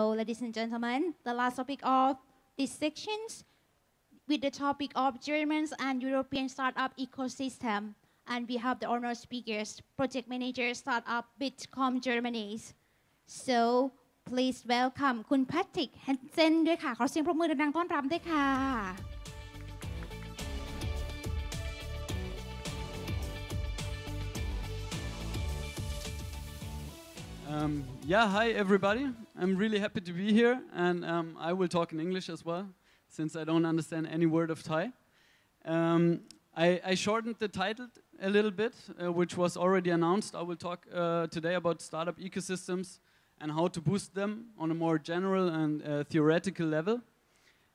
ladies and gentlemen, the last topic of these sections with the topic of Germans and European startup ecosystem. And we have the honored speakers, project manager startup Bitkom Germany. So please welcome คุณ Patrick Hansen ด้วยค่ะขอเสียงปรบมือดังๆต้อนรับด้วยค่ะ Yeah, hi everybody. I'm really happy to be here, and I will talk in English as well, since I don't understand any word of Thai. I shortened the title a little bit, which was already announced. I will talk today about startup ecosystems and how to boost them on a more general and theoretical level.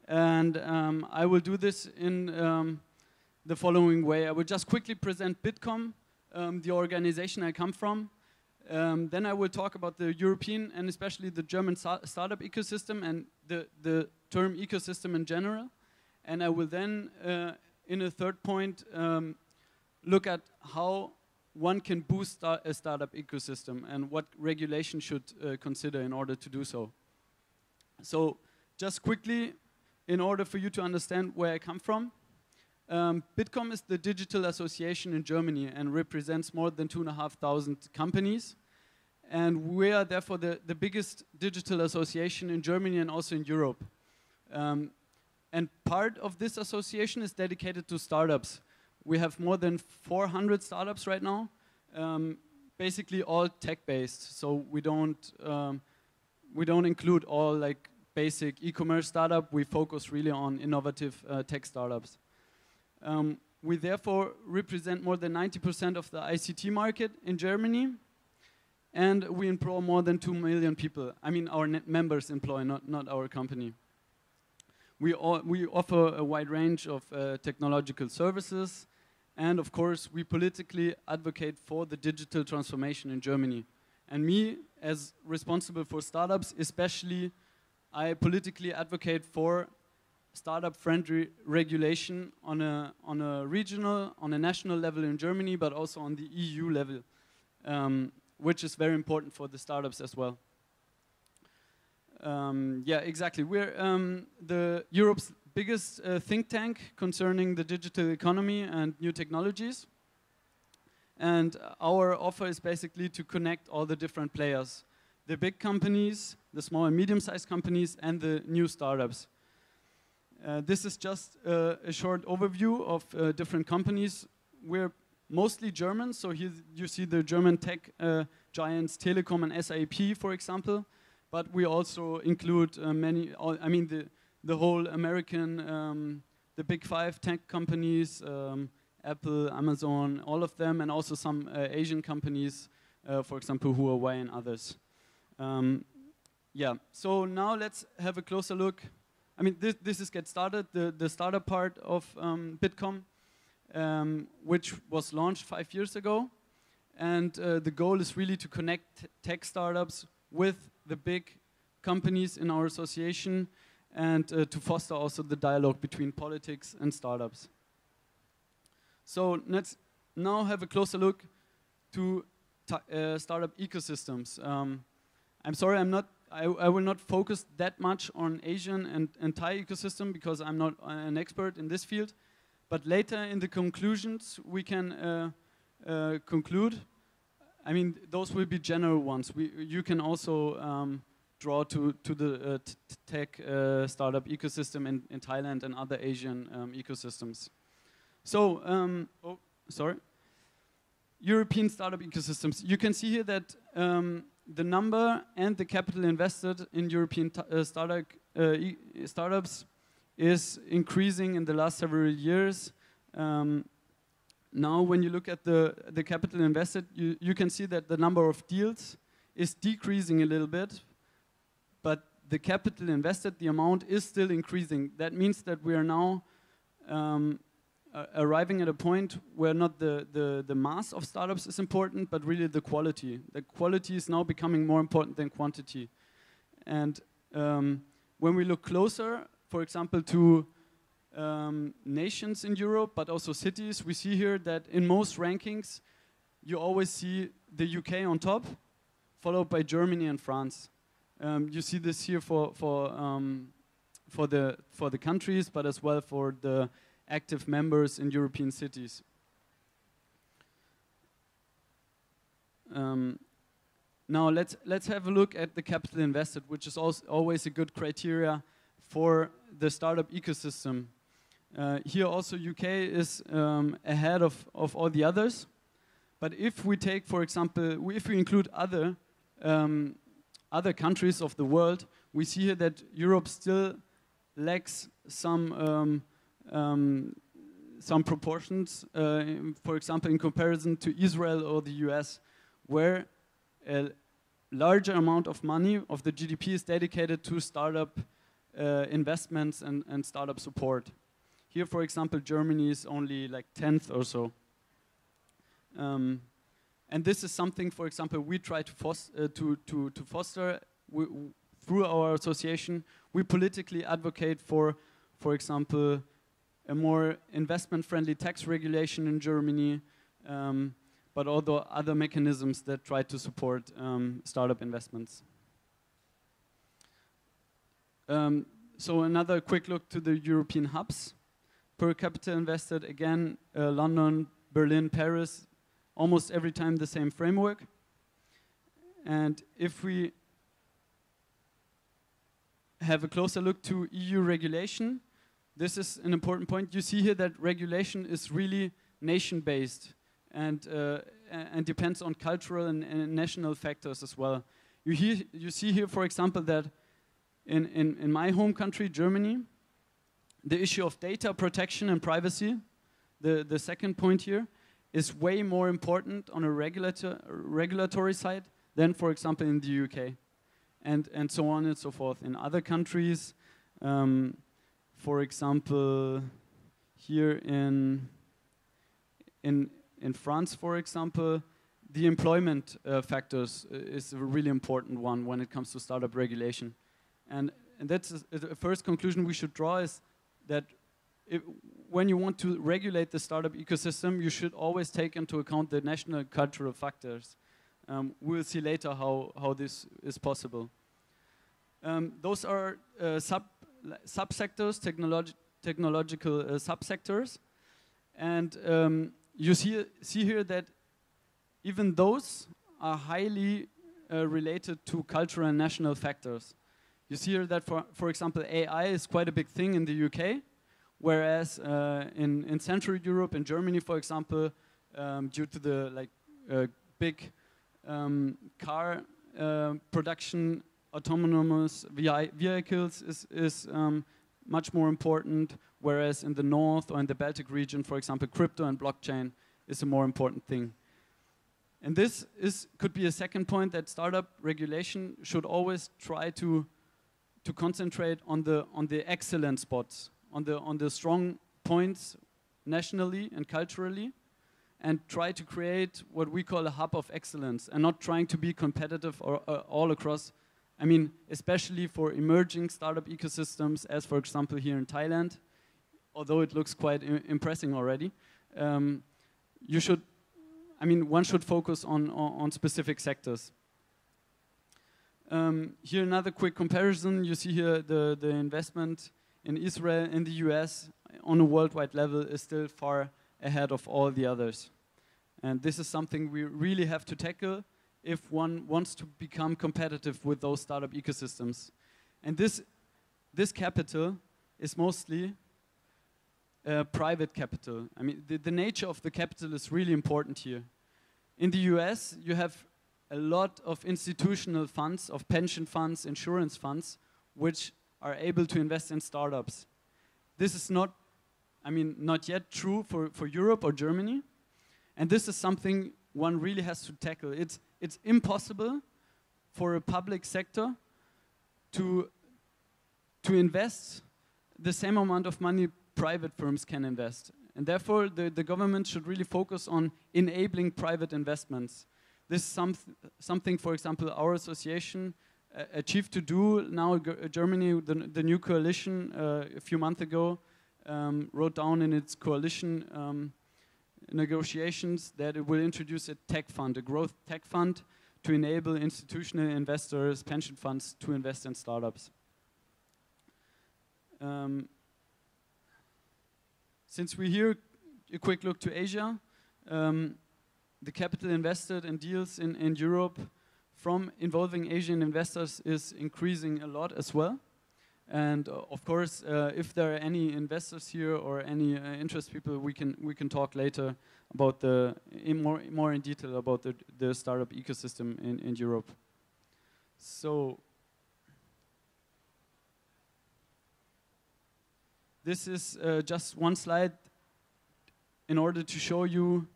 And I will do this in the following way. I will just quickly present Bitkom, the organization I come from. Then I will talk about the European and especially the German startup ecosystem and the term ecosystem in general. And I will then, in a third point, look at how one can boost a startup ecosystem and what regulation should consider in order to do so. So just quickly, in order for you to understand where I come from, Bitkom is the digital association in Germany and represents more than 2,500 companies. And we are therefore the biggest digital association in Germany and also in Europe. And part of this association is dedicated to startups. We have more than 400 startups right now, basically all tech-based. So we don't include all like basic e-commerce startup. We focus really on innovative tech startups. We therefore represent more than 90% of the ICT market in Germany, and we employ more than 2 million people. I mean, our members employ, not our company. We offer a wide range of technological services, and of course, we politically advocate for the digital transformation in Germany. And me, as responsible for startups, especially, I politically advocate for startup-friendly regulation on a regional, on a national level in Germany, but also on the EU level, which is very important for the startups as well. Yeah, exactly. We're the Europe's biggest think tank concerning the digital economy and new technologies. And our offer is basically to connect all the different players, the big companies, the small and medium-sized companies, and the new startups. This is just a short overview of different companies. We're mostly German, so here you see the German tech giants Telekom and SAP, for example. But we also include the whole American, the big 5 tech companies, Apple, Amazon, all of them, and also some Asian companies, for example, Huawei and others. Yeah, so now let's have a closer look. I mean, this is get started, the startup part of Bitkom, which was launched 5 years ago. And the goal is really to connect tech startups with the big companies in our association and to foster also the dialogue between politics and startups. So let's now have a closer look to startup ecosystems. I'm sorry, I will not focus that much on Asian and Thai ecosystem because I'm not an expert in this field. But later in the conclusions, we can conclude. I mean, those will be general ones. You can also draw to the tech startup ecosystem in Thailand and other Asian ecosystems. So, European startup ecosystems. You can see here that the number and the capital invested in European startups is increasing in the last several years. Now, when you look at the capital invested, you can see that the number of deals is decreasing a little bit, but the capital invested, the amount is still increasing. That means that we are now arriving at a point where not the mass of startups is important, but really the quality. The quality is now becoming more important than quantity. And when we look closer, for example, to nations in Europe, but also cities, we see here that in most rankings, you always see the UK on top, followed by Germany and France. You see this here for the countries, but as well for the active members in European cities. Now let's have a look at the capital invested, which is also always a good criteria for the startup ecosystem. Here also UK is ahead of all the others. But if we take, for example, if we include other countries of the world, we see here that Europe still lacks some proportions. For example, in comparison to Israel or the US, where a larger amount of money of the GDP is dedicated to startup investments and startup support. Here, for example, Germany is only like 10th or so. And this is something, for example, we try to foster through our association. We politically advocate for example, a more investment-friendly tax regulation in Germany, but also other mechanisms that try to support startup investments. So another quick look to the European hubs. Per capita invested, again, London, Berlin, Paris, almost every time the same framework. And if we have a closer look to EU regulation, this is an important point. You see here that regulation is really nation-based and depends on cultural and national factors as well. You see here, for example, that in my home country, Germany, the issue of data protection and privacy, the second point here, is way more important on a regulatory side than, for example, in the UK, and so on and so forth. In other countries, for example, here in France, for example, the employment factors is a really important one when it comes to startup regulation. And that's the first conclusion we should draw, is that when you want to regulate the startup ecosystem, you should always take into account the national cultural factors. We'll see later how this is possible. Those are subsectors, technological subsectors. And you see here that even those are highly related to cultural and national factors. You see here that, for example, AI is quite a big thing in the UK, whereas in Central Europe, in Germany, for example, due to the big car production, autonomous vehicles is much more important, whereas in the north or in the Baltic region, for example, crypto and blockchain is a more important thing. And this could be a second point, that startup regulation should always try to concentrate on the excellent spots, on the strong points nationally and culturally, and try to create what we call a hub of excellence, and not trying to be competitive or all across. I mean, especially for emerging startup ecosystems, as for example here in Thailand, although it looks quite impressive already, one should focus on specific sectors. Here another quick comparison. You see here the investment in Israel, in the US, on a worldwide level is still far ahead of all the others. And this is something we really have to tackle if one wants to become competitive with those startup ecosystems. And this capital is mostly private capital. I mean, the nature of the capital is really important here. In the US, you have a lot of institutional funds, of pension funds, insurance funds, which are able to invest in startups. This is not yet true for Europe or Germany. And this is something one really has to tackle. It's impossible for a public sector to invest the same amount of money private firms can invest. And therefore, the government should really focus on enabling private investments. This is something, for example, our association achieved to do. Now Germany, the new coalition, a few months ago, wrote down in its coalition negotiations that it will introduce a tech fund, a growth tech fund, to enable institutional investors, pension funds to invest in startups. Since we here, a quick look to Asia, the capital invested in deals in Europe from involving Asian investors is increasing a lot as well. And of course, if there are any investors here or any interest people, we can talk later about more in detail about the startup ecosystem in Europe. So this is just one slide in order to show you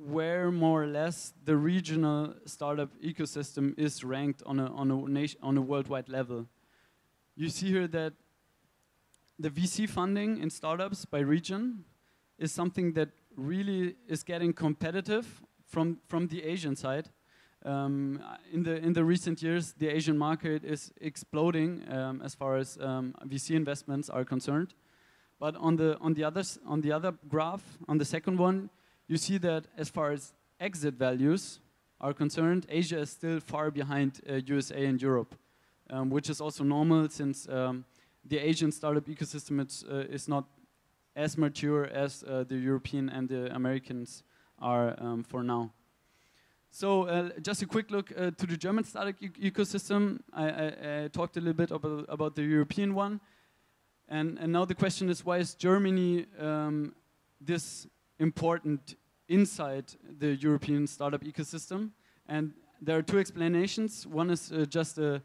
where more or less the regional startup ecosystem is ranked on a worldwide level. You see here that the VC funding in startups by region is something that really is getting competitive from the Asian side. In the recent years, the Asian market is exploding as far as VC investments are concerned. But on the other graph, on the second one, you see that as far as exit values are concerned, Asia is still far behind USA and Europe, which is also normal since the Asian startup ecosystem is not as mature as the European and the Americans are for now. So just a quick look to the German startup ecosystem. I talked a little bit about the European one. And now the question is, why is Germany this important inside the European startup ecosystem? And there are two explanations. One is just a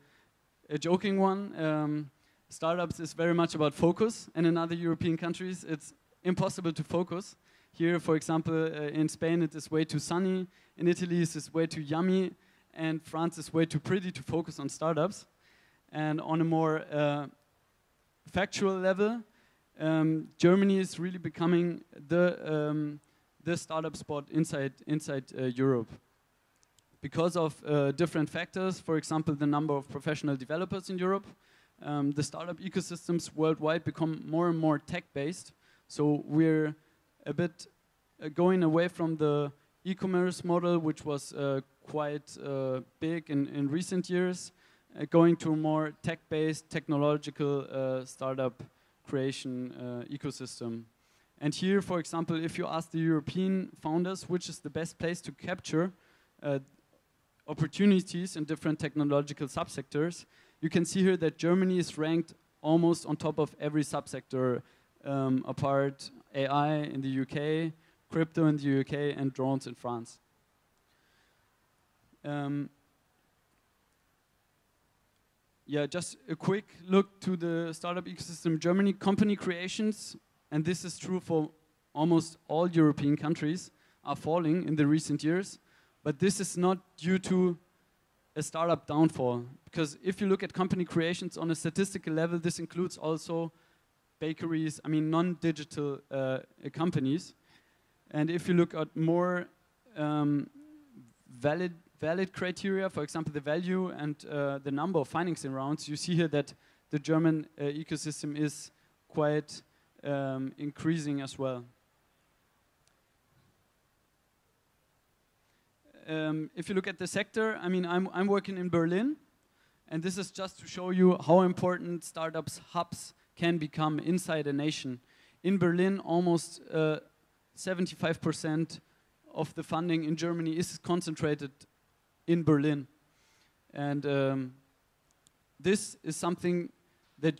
joking one. Startups is very much about focus, and in other European countries, it's impossible to focus. Here, for example, in Spain, it is way too sunny. In Italy, it is way too yummy. And France is way too pretty to focus on startups. And on a more factual level, Germany is really becoming the startup spot inside Europe. Because of different factors, for example, the number of professional developers in Europe, the startup ecosystems worldwide become more and more tech-based. So we're a bit going away from the e-commerce model, which was quite big in recent years, going to a more tech-based, technological startup creation ecosystem. And here, for example, if you ask the European founders which is the best place to capture opportunities in different technological subsectors, you can see here that Germany is ranked almost on top of every subsector, apart AI in the UK, crypto in the UK, and drones in France. Yeah, just a quick look to the startup ecosystem Germany. Company creations, and this is true for almost all European countries, are falling in the recent years. But this is not due to a startup downfall. Because if you look at company creations on a statistical level, this includes also bakeries, I mean non-digital companies. And if you look at more valid criteria, for example, the value and the number of financing rounds, you see here that the German ecosystem is quite increasing as well. If you look at the sector, I mean, I'm working in Berlin, and this is just to show you how important startups hubs can become inside a nation. In Berlin, almost 75% of the funding in Germany is concentrated in Berlin. And this is something that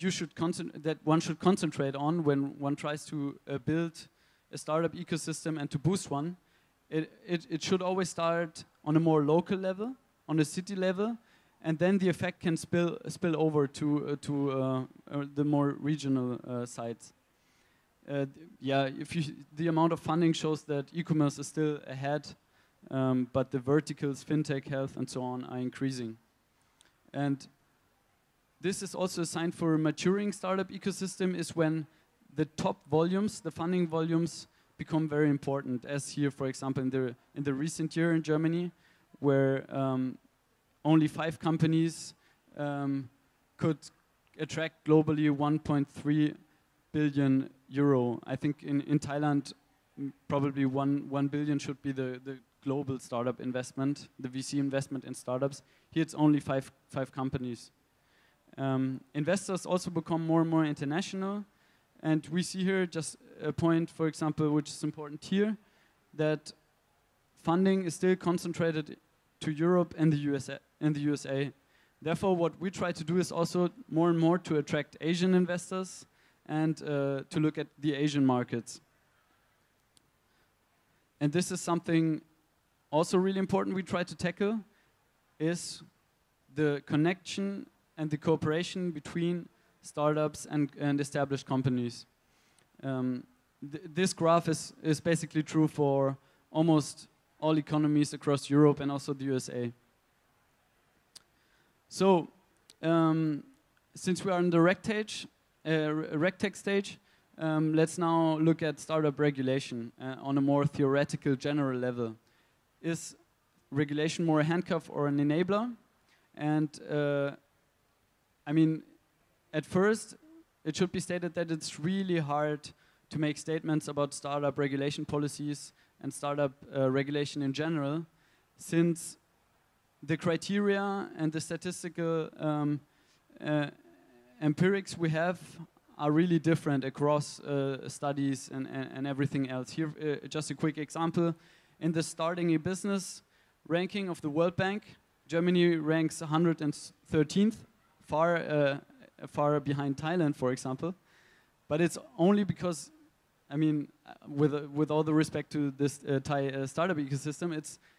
one should concentrate on when one tries to build a startup ecosystem and to boost one. It should always start on a more local level, on a city level, and then the effect can spill over to the more regional sites. Yeah, the amount of funding shows that e-commerce is still ahead, but the verticals, fintech, health, and so on are increasing. And this is also a sign for a maturing startup ecosystem is when the top volumes, the funding volumes, become very important, as here, for example, in the recent year in Germany, where only 5 companies could attract globally 1.3 billion euro. I think in Thailand, probably 1 billion should be the global startup investment, the VC investment in startups. Here it's only five companies. Investors also become more and more international, and we see here just a point, for example, which is important here, that funding is still concentrated to Europe and the USA. Therefore, what we try to do is also more and more to attract Asian investors and to look at the Asian markets. And this is something also really important we try to tackle, is the connection and the cooperation between startups and established companies. This graph is basically true for almost all economies across Europe and also the USA. So, since we are in the RegTech stage, let's now look at startup regulation on a more theoretical, general level. Is regulation more a handcuff or an enabler? And I mean, at first, it should be stated that it's really hard to make statements about startup regulation policies and startup regulation in general, since the criteria and the statistical empirics we have are really different across studies and everything else. Here, just a quick example. In the Starting a Business ranking of the World Bank, Germany ranks 113th, far behind Thailand, for example. But it's only because, I mean, with all the respect to this Thai startup ecosystem,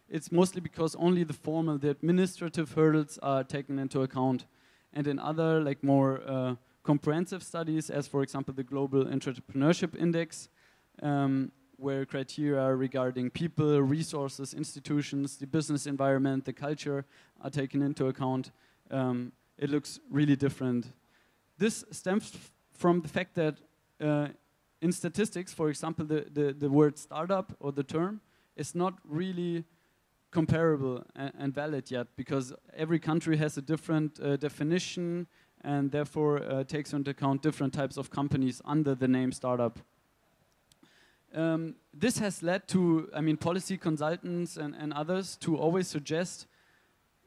it's mostly because only the administrative hurdles are taken into account. And in other, like more comprehensive studies, as for example the Global Entrepreneurship Index, where criteria regarding people, resources, institutions, the business environment, the culture are taken into account, it looks really different. This stems from the fact that in statistics, for example, the word startup or the term is not really comparable and valid yet, because every country has a different definition and therefore takes into account different types of companies under the name startup. This has led to, I mean, policy consultants and others to always suggest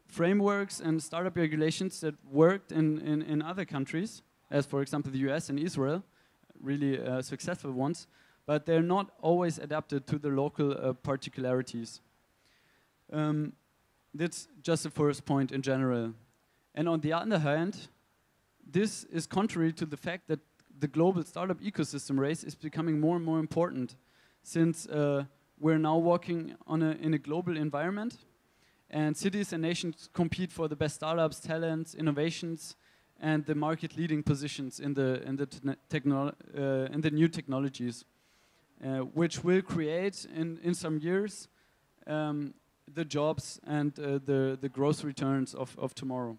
frameworks and startup regulations that worked in other countries, as for example the US and Israel, really successful ones, but they're not always adapted to the local particularities. That's just the first point in general. And on the other hand, this is contrary to the fact that the global startup ecosystem race is becoming more and more important, since we're now working in a global environment, and cities and nations compete for the best startups, talents, innovations, and the market-leading positions in the new technologies, which will create in some years the jobs and the growth returns of tomorrow.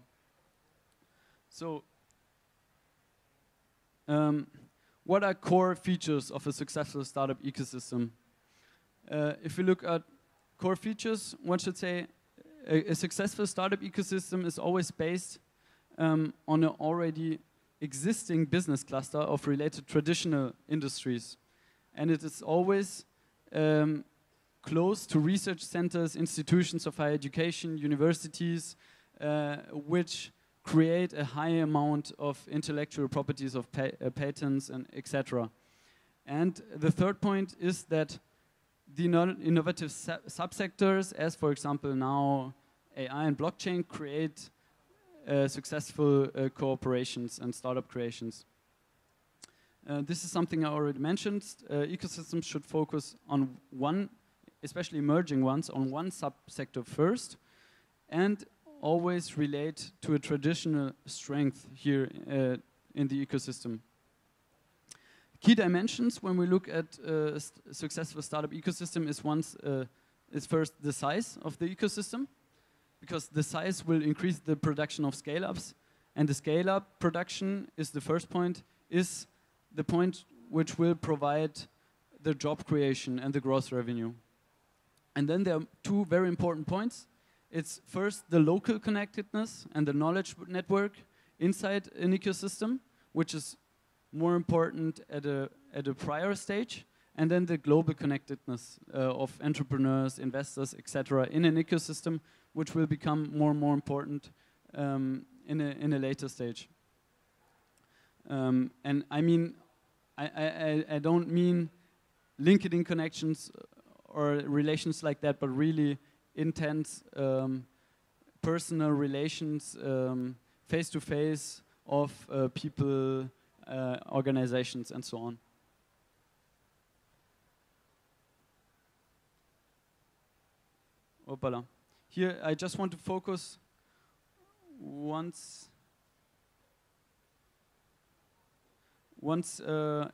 So, what are core features of a successful startup ecosystem? If we look at core features, one should say a successful startup ecosystem is always based on an already existing business cluster of related traditional industries. And it is always close to research centers, institutions of higher education, universities, which create a high amount of intellectual properties of patents and etc. And the third point is that the innovative subsectors, as for example now AI and blockchain, create successful cooperations and startup creations. This is something I already mentioned. Ecosystems should focus on one, especially emerging ones, on one subsector first, and always relate to a traditional strength here in the ecosystem. Key dimensions when we look at a successful startup ecosystem is first the size of the ecosystem, because the size will increase the production of scale-ups, and the scale-up production is the first point, is the point which will provide the job creation and the gross revenue. And then there are two very important points. It's first the local connectedness and the knowledge network inside an ecosystem, which is more important at a prior stage, and then the global connectedness of entrepreneurs, investors, etc. in an ecosystem, which will become more and more important in a later stage. And I mean, I don't mean LinkedIn connections or relations like that, but really intense personal relations, face-to-face of people, organizations, and so on. Opala. Here, I just want to focus once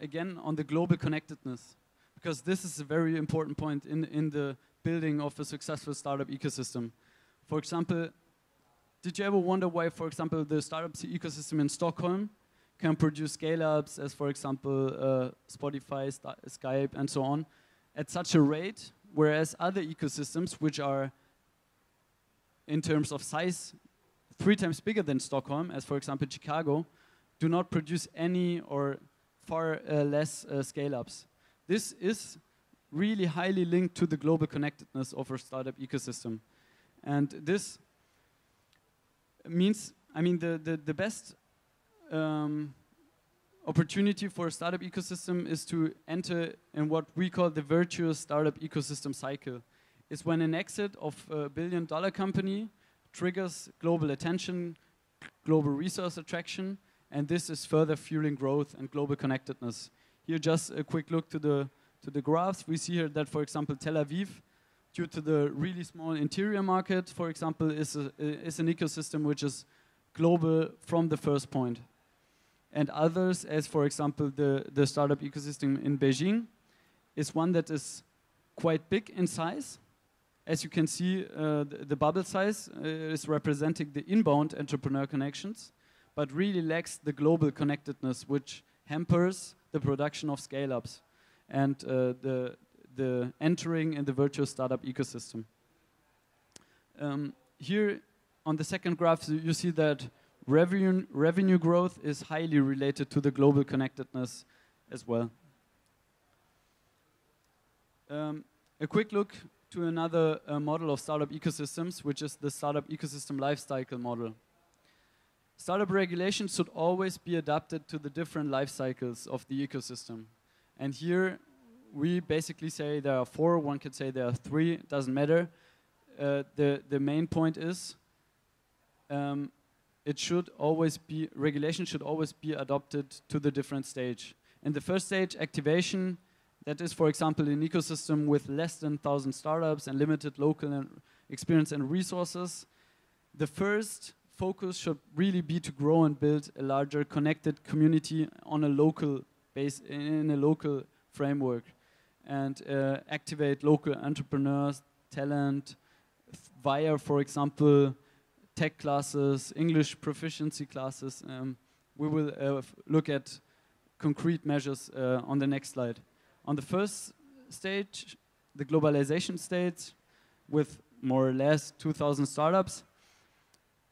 again on the global connectedness, because this is a very important point in the building of a successful startup ecosystem. For example, did you ever wonder why, for example, the startup ecosystem in Stockholm can produce scale-ups as, for example, Spotify, Skype, and so on, at such a rate, whereas other ecosystems, which are, in terms of size, 3 times bigger than Stockholm, as for example Chicago, do not produce any or far less scale-ups. This is really highly linked to the global connectedness of our startup ecosystem. And this means, I mean, the best opportunity for a startup ecosystem is to enter in what we call the virtuous startup ecosystem cycle. It's when an exit of a billion-dollar company triggers global attention, global resource attraction, and this is further fueling growth and global connectedness. Here, just a quick look to the graphs. We see here that, for example, Tel Aviv, due to the really small interior market, for example, is an ecosystem which is global from the first point. And others, as for example, the startup ecosystem in Beijing, is one that is quite big in size. As you can see, the bubble size is representing the inbound entrepreneur connections, but really lacks the global connectedness, which hampers the production of scale-ups and the entering in the virtual startup ecosystem. Here on the second graph, you see that revenue growth is highly related to the global connectedness as well. A quick look to another model of startup ecosystems, which is the startup ecosystem lifecycle model. Startup regulations should always be adapted to the different life cycles of the ecosystem. And here we basically say there are 4, one could say there are 3, it doesn't matter. The main point is regulation should always be adopted to the different stage. In the first stage, activation, that is, for example, an ecosystem with less than 1,000 startups and limited local experience and resources. The first focus should really be to grow and build a larger connected community on a local base, in a local framework, and activate local entrepreneurs, talent, via, for example, tech classes, English proficiency classes. We will look at concrete measures on the next slide. On the first stage, the globalization stage, with more or less 2,000 startups,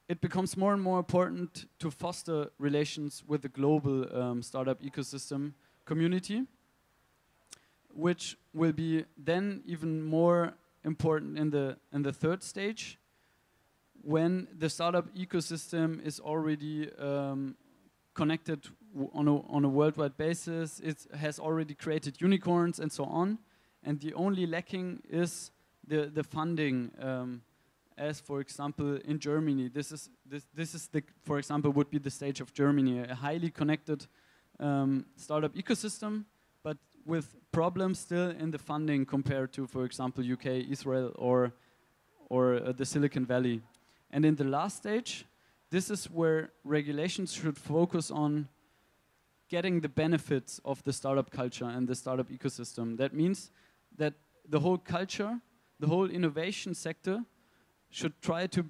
it becomes more and more important to foster relations with the global startup ecosystem community, which will be then even more important in the third stage, when the startup ecosystem is already connected on a worldwide basis. It has already created unicorns and so on, and the only lacking is the funding. As for example in Germany, this is the, for example, would be the stage of Germany, a highly connected startup ecosystem, but with problems still in the funding compared to, for example, UK, Israel, or the Silicon Valley. And in the last stage, this is where regulations should focus on getting the benefits of the startup culture and the startup ecosystem. That means that the whole culture, the whole innovation sector should try to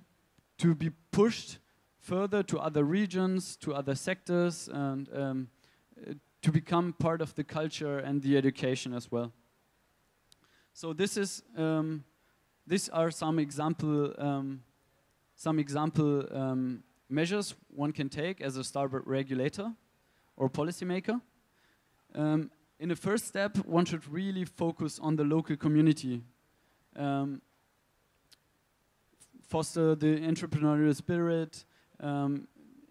be pushed further to other regions, to other sectors, and to become part of the culture and the education as well. So this is these are some example measures one can take as a startup regulator or policymaker. in the first step, one should really focus on the local community. Foster the entrepreneurial spirit,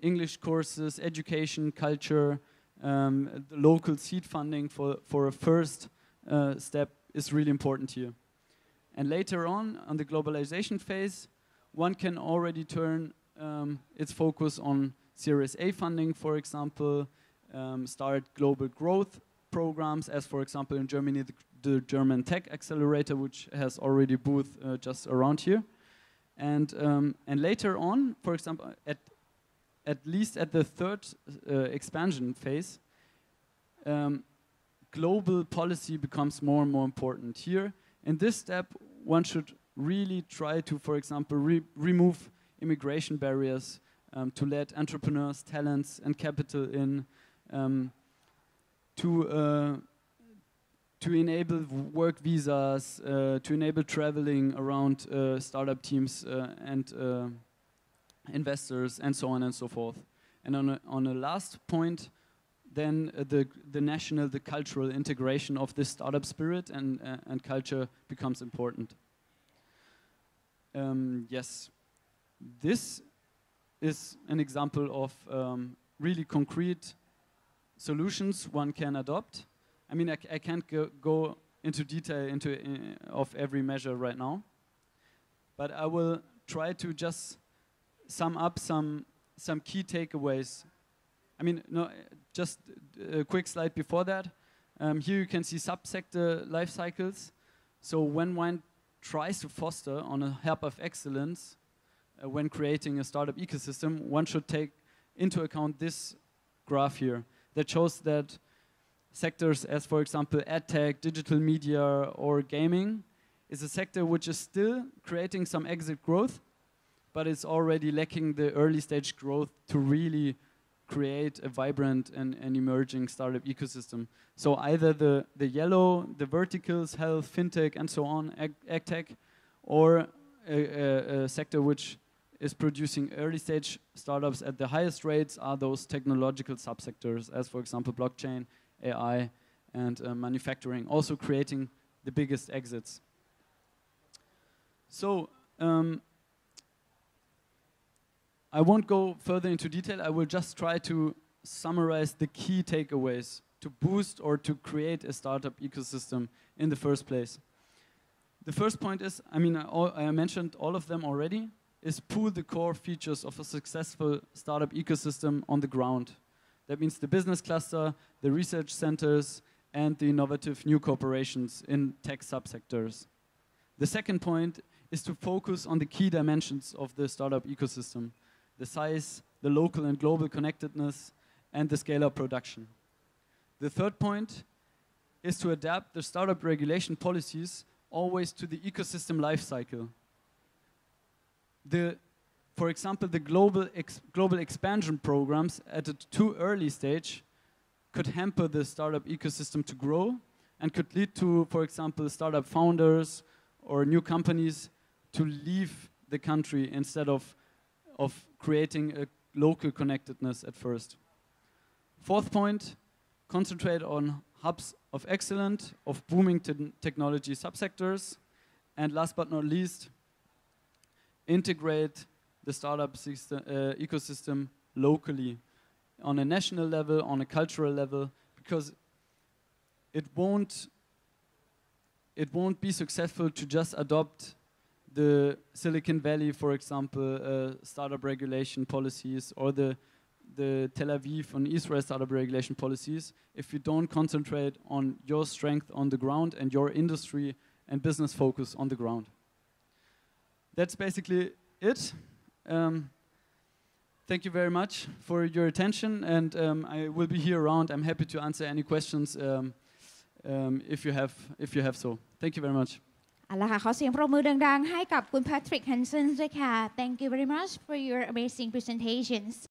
English courses, education, culture, the local seed funding for a first step is really important here. And later on the globalization phase, one can already turn its focus on Series A funding, for example, start global growth programs, as for example in Germany, the German Tech Accelerator, which has already booth just around here. And later on, for example, at least at the third expansion phase, global policy becomes more and more important. Here, in this step, one should really try to, for example, remove immigration barriers to let entrepreneurs, talents, and capital in, to enable work visas, to enable traveling around startup teams and investors, and so on and so forth. And on a last point, then the cultural integration of this startup spirit and culture becomes important. Yes, this is an example of really concrete solutions one can adopt. I mean, I can't go into detail of every measure right now, but I will try to just sum up some key takeaways. I mean, no, just a quick slide before that. Here you can see subsector life cycles. So when one tries to foster on a hub of excellence, when creating a startup ecosystem, one should take into account this graph here that shows that sectors as, for example, edtech, digital media, or gaming is a sector which is still creating some exit growth, but it's already lacking the early stage growth to really create a vibrant and emerging startup ecosystem. So either the yellow, the verticals, health, fintech, and so on, agtech, or a sector which is producing early stage startups at the highest rates are those technological subsectors, as for example blockchain, AI, and manufacturing, also creating the biggest exits. So I won't go further into detail. I will just try to summarize the key takeaways to boost or to create a startup ecosystem in the first place. The first point is, I mean, I mentioned all of them already, is pool the core features of a successful startup ecosystem on the ground. That means the business cluster, the research centers, and the innovative new corporations in tech subsectors. The second point is to focus on the key dimensions of the startup ecosystem: the size, the local and global connectedness, and the scale of production. The third point is to adapt the startup regulation policies always to the ecosystem life cycle. For example, the global expansion programs at a too early stage could hamper the startup ecosystem to grow and could lead to, for example, startup founders or new companies to leave the country instead of creating a local connectedness at first. Fourth point, concentrate on hubs of excellence, of booming technology subsectors, and last but not least, integrate the startup ecosystem locally, on a national level, on a cultural level, because it won't be successful to just adopt the Silicon Valley, for example, startup regulation policies, or the Tel Aviv and Israel startup regulation policies, if you don't concentrate on your strength on the ground and your industry and business focus on the ground. That's basically it. Thank you very much for your attention, and I will be here around. I'm happy to answer any questions if you have so. Thank you very much. เอาละค่ะขอเสียงปรบมือดังๆให้กับคุณ Patrick Hansen ด้วยค่ะ Thank you very much for your amazing presentations.